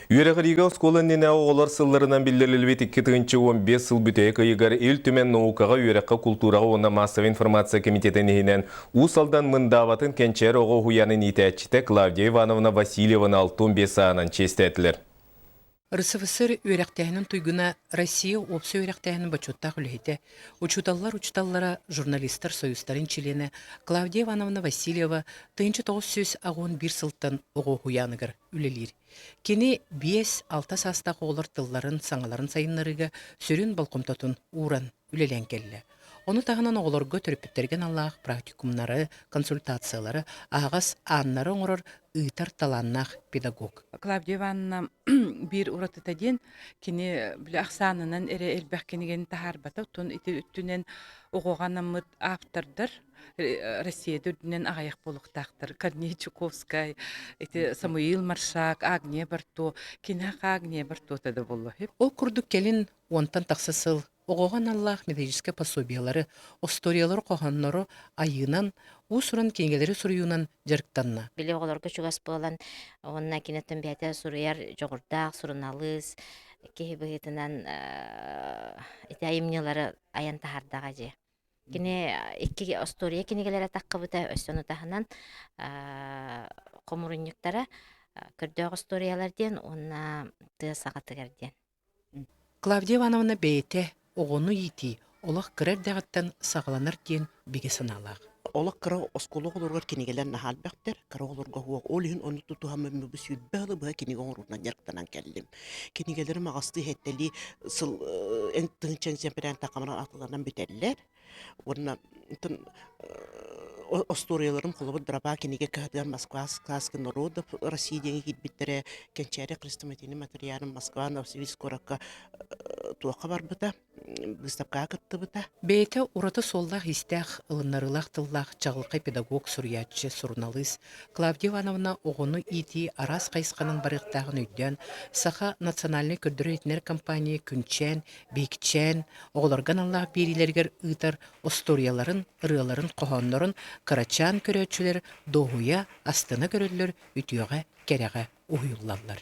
Үйрәғірігі осколын олар сылларынан білдірілбет 2-15 сыл бүтек ұйығар ел түмен наукаға үйрәққа культураға оны массовый информация комитетінен ұсалдан мындаватын кенчер оғы хуянын итәтчіті Клавдия Ивановна Васильеваны 65 сағынан честетілер. РСФСР үйрәқтәһінің туйгына Россия опсы үйрәқтәһінің бачоттақ үлейді. Учуталлара журналистар союзтарын чилене Клавдия Ивановна Васильева 1911 сылттан оғы хуяныгыр үлелер. Кені 5-6 састақ олар тылларын саңаларын сайынларыға сөрін балқомтатын уран үлелен келі. Оны тағынан оғыларға түріпіттерген Аллах практикумнары, консультациялары, ағас аннары оңырыр ұйтар таланнақ педагог. Клавдия Ивановна bir uğratıtadien kini bile aksanının ere elbək kenigen taharbatı ton iti üttünen oğuğanamıt avtardır. Россияда үдінен ағаяқ болуқтақтыр. Корней Чуковскай, Самуил Маршак, Агния Барто, кинақ Агния Барто тады болу. Ол күрдік келін онтан тақсысыл. Оғуған Аллах методическе пособиялары, осториялары қоғанлары айынан, ұсырын кеңгелері сұруюынан жарықтанна. Біле оғыларға чугас болан, онына кенеттен бәйті сұруяр жоғырдақ, сұруналыз, кей бұғытынан әйімнелері аян тахардаға же. Кене екі остория кенегелері таққы бұта өссіні тағынан қомырыннықтары көрдөг осторияларден, онына тұғы сағатығарден. Клавдия Ивановна бейте оғыны еті, олық кірер дағыттан сағыланар ден беге сыналақ. Олық кіра осколы оларға кенегелер нахал бәқтер, кіра оларға хуақ олығын оны тұтуға мәмі бүсүйд бәғылы бұға кенеге оңырудынан ярықтанан кәлдім. Кенегелері мағасты хеттелі сыл тұңчан земперен тақамынан атыларынан бітерлер. Онына осторияларым қолыбы драба кенеге кәдіған Москва сказкы народов Россия денге кетбеттері кенчәрі хрестоматийный материалым Москва Новосибирск ораққа туаққа бар бұта, выставка кітті бұта. Бейте ұраты соллақ истәқ, ылынарылақ тыллақ, чағылқай педагог сұриятчы сұрналыз. Клавдия Ивановна оғыны ити арас қайсқанын барықтағын өйден, сақа национальный көрдірі етінер компания күнчен, бекчен, оғыларған Аллах берилергер ұйтар осторияларын, ырыларын, қоғанларын, карачан көрөтчілер, доғуя, астына көрөлілер, үтіоға, кереға ұйыллалар.